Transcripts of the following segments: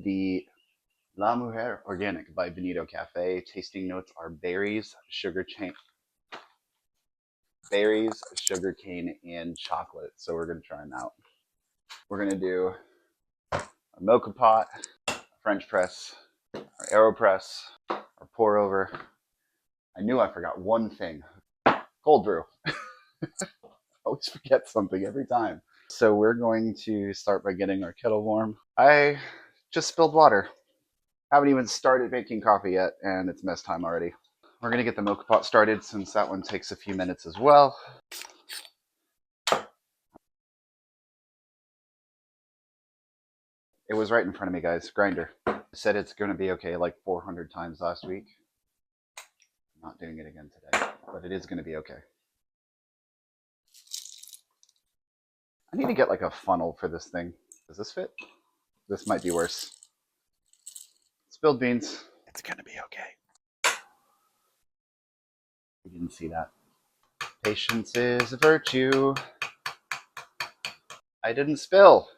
the La Mujer Organic by Veneto Cafe. Tasting notes are berries, and chocolate. So we're gonna try them out. We're gonna do a mocha pot, a French press, our AeroPress, our pour over. I knew I forgot one thing: cold brew. Always forget something every time. So we're going to start by getting our kettle warm. I just spilled water. Haven't even started making coffee yet, and it's mess time already. We're gonna get the mocha pot started since that one takes a few minutes as well. It was right in front of me, guys. Grinder. I said it's gonna be okay like 400 times last week. I'm not doing it again today, but it is gonna be okay. I need to get like a funnel for this thing. Does this fit? This might be worse. Spilled beans. It's gonna be okay. You didn't see that. Patience is a virtue. I didn't spill.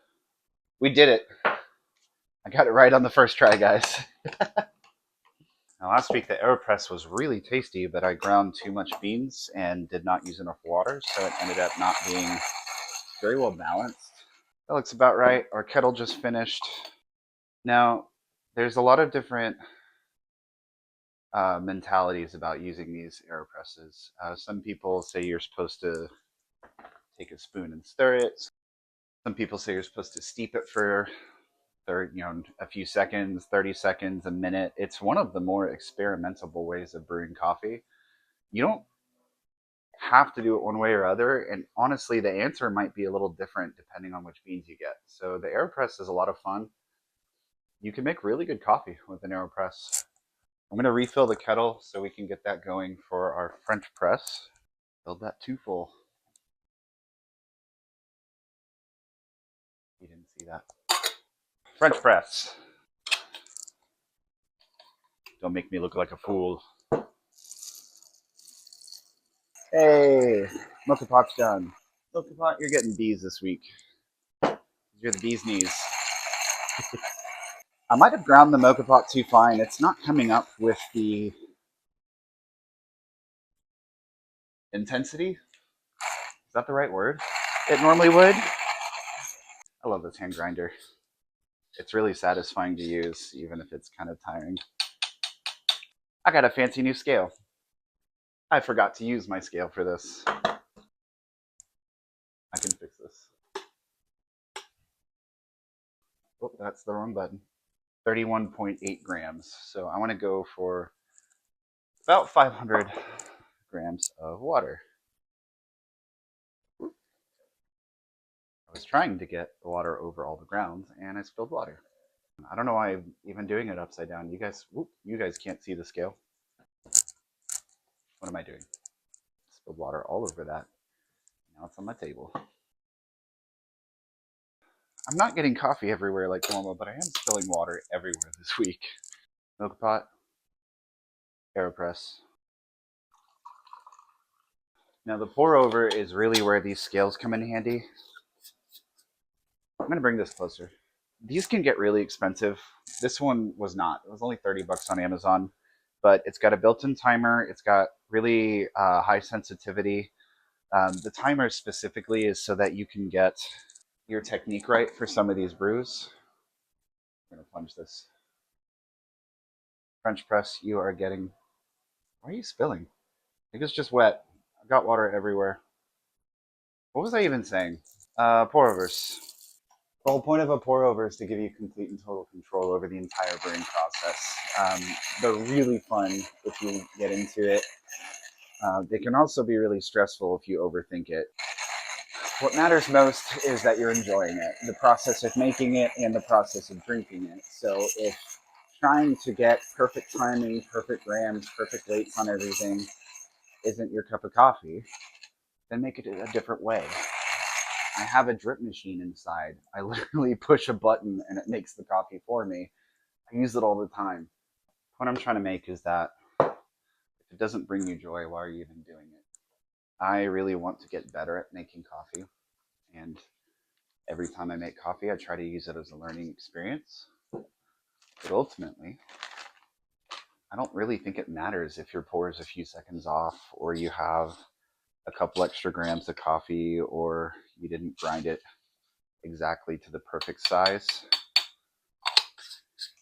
We did it. I got it right on the first try, guys. Now, last week the AeroPress was really tasty, but I ground too much beans and did not use enough water, so it ended up not being very well balanced. That looks about right. Our kettle just finished. Now, there's a lot of different mentalities about using these AeroPresses. Some people say you're supposed to take a spoon and stir it. Some people say you're supposed to steep it for a few seconds, 30 seconds, a minute. It's one of the more experimentable ways of brewing coffee. You don't have to do it one way or other, and honestly, the answer might be a little different depending on which beans you get. So the AeroPress is a lot of fun. You can make really good coffee with an AeroPress. I'm going to refill the kettle so we can get that going for our French press. Filled that too full. You didn't see that. French press. Don't make me look like a fool. Hey, mocha pot's done. Mocha pot, you're getting B's this week. You're the bee's knees. I might have ground the mocha pot too fine. It's not coming up with the intensity. Is that the right word? It normally would. I love this hand grinder. It's really satisfying to use, even if it's kind of tiring. I got a fancy new scale. I forgot to use my scale for this. I can fix this. Oh, that's the wrong button. 31.8 grams. So I want to go for about 500 grams of water. I was trying to get the water over all the grounds, and I spilled water. I don't know why I'm even doing it upside down. You guys can't see the scale. What am I doing? Spilled water all over that. Now it's on my table. I'm not getting coffee everywhere like normal, but I am spilling water everywhere this week. Milk pot, AeroPress. Now the pour over is really where these scales come in handy. I'm gonna bring this closer. These can get really expensive. This one was not. It was only 30 bucks on Amazon, but it's got a built-in timer. It's got really high sensitivity. The timer specifically is so that you can get your technique right for some of these brews. I'm gonna plunge this. French press, you are getting. Why are you spilling? I think it's just wet. I've got water everywhere. What was I even saying? Pour overs. The whole point of a pour over is to give you complete and total control over the entire brewing process. They're really fun if you get into it. They can also be really stressful if you overthink it. What matters most is that you're enjoying it, the process of making it and the process of drinking it. So if trying to get perfect timing, perfect grams, perfect weights on everything isn't your cup of coffee, then make it a different way. I have a drip machine inside. I literally push a button and it makes the coffee for me. I use it all the time. What I'm trying to make is that if it doesn't bring you joy, why are you even doing it? I really want to get better at making coffee. And every time I make coffee, I try to use it as a learning experience. But ultimately, I don't really think it matters if your pour is a few seconds off, or you have a couple extra grams of coffee, or you didn't grind it exactly to the perfect size.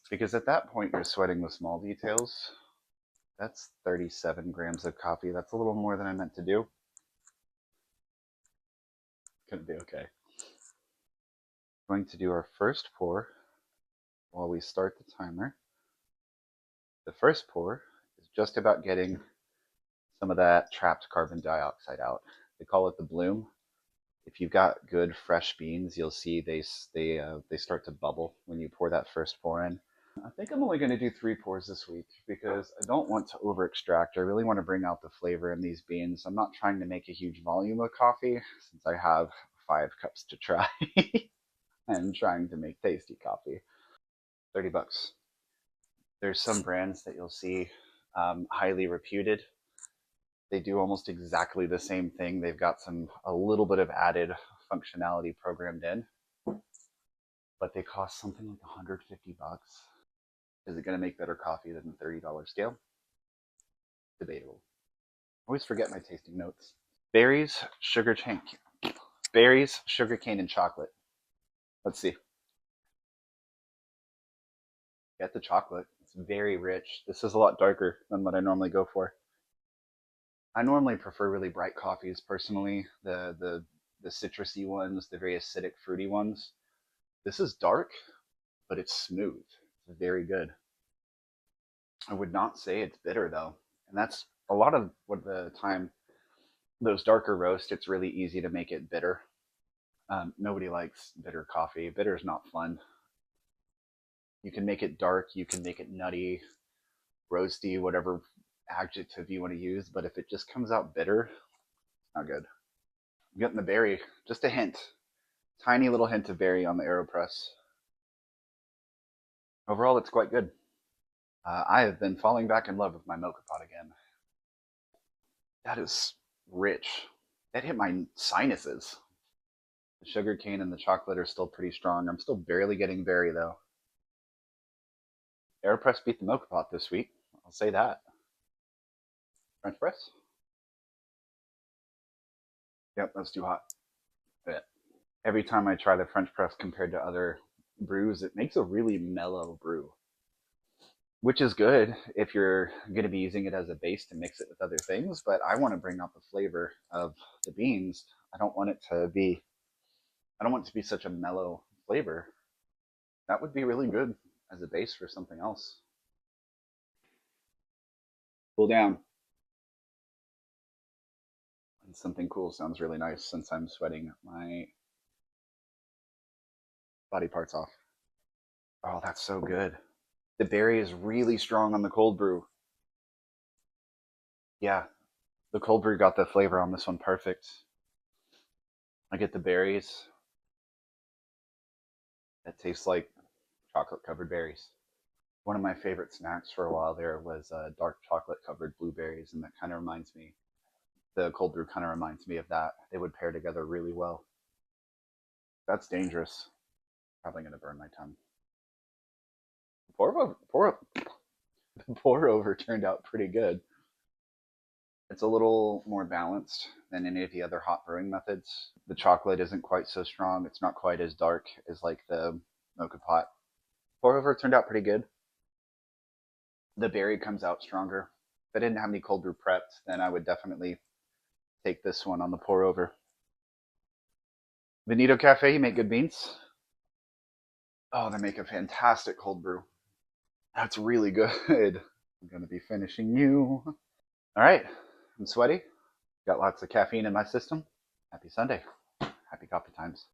Because at that point, you're sweating the small details. That's 37 grams of coffee. That's a little more than I meant to do. Gonna be okay. Going to do our first pour while we start the timer. The first pour is just about getting some of that trapped carbon dioxide out. They call it the bloom. If you've got good fresh beans, you'll see they start to bubble when you pour that first pour in. I think I'm only going to do 3 pours this week because I don't want to over extract. I really want to bring out the flavor in these beans. I'm not trying to make a huge volume of coffee since I have 5 cups to try and trying to make tasty coffee. $30. There's some brands that you'll see highly reputed. They do almost exactly the same thing. They've got a little bit of added functionality programmed in, but they cost something like $150. Is it going to make better coffee than the $30 scale? Debatable. I always forget my tasting notes. Berries, sugar cane, and chocolate. Let's see. Get the chocolate. It's very rich. This is a lot darker than what I normally go for. I normally prefer really bright coffees personally. The citrusy ones, the very acidic, fruity ones. This is dark, but it's smooth. It's very good. I would not say it's bitter though, and that's a lot of what the time those darker roasts. It's really easy to make it bitter. Nobody likes bitter coffee. Bitter is not fun. You can make it dark. You can make it nutty, roasty, whatever adjective you want to use. But if it just comes out bitter, it's not good. I'm getting the berry, just a hint, tiny little hint of berry on the AeroPress. Overall, it's quite good. I have been falling back in love with my mocha pot again. That is rich. That hit my sinuses. The sugar cane and the chocolate are still pretty strong. I'm still barely getting berry though. AeroPress beat the mocha pot this week. I'll say that. French press? Yep, that's too hot. But every time I try the French press compared to other brews, it makes a really mellow brew, which is good if you're going to be using it as a base to mix it with other things. But I want to bring out the flavor of the beans. I don't want it to be such a mellow flavor. That would be really good as a base for something else. Cool down. And something cool sounds really nice since I'm sweating my body parts off. Oh, that's so good. The berry is really strong on the cold brew. Yeah, the cold brew got the flavor on this one perfect. I get the berries. That tastes like chocolate covered berries. One of my favorite snacks for a while there was dark chocolate covered blueberries, and that kind of reminds me, the cold brew kind of reminds me of that. They would pair together really well. That's dangerous. Probably going to burn my tongue. The pour over turned out pretty good. It's a little more balanced than any of the other hot brewing methods. The chocolate isn't quite so strong. It's not quite as dark as like the mocha pot. Pour over turned out pretty good. The berry comes out stronger. If I didn't have any cold brew prepped, then I would definitely take this one on the pour over. Veneto Cafe, you make good beans? Oh, they make a fantastic cold brew. That's really good. I'm going to be finishing you. All right, I'm sweaty. Got lots of caffeine in my system. Happy Sunday. Happy coffee times.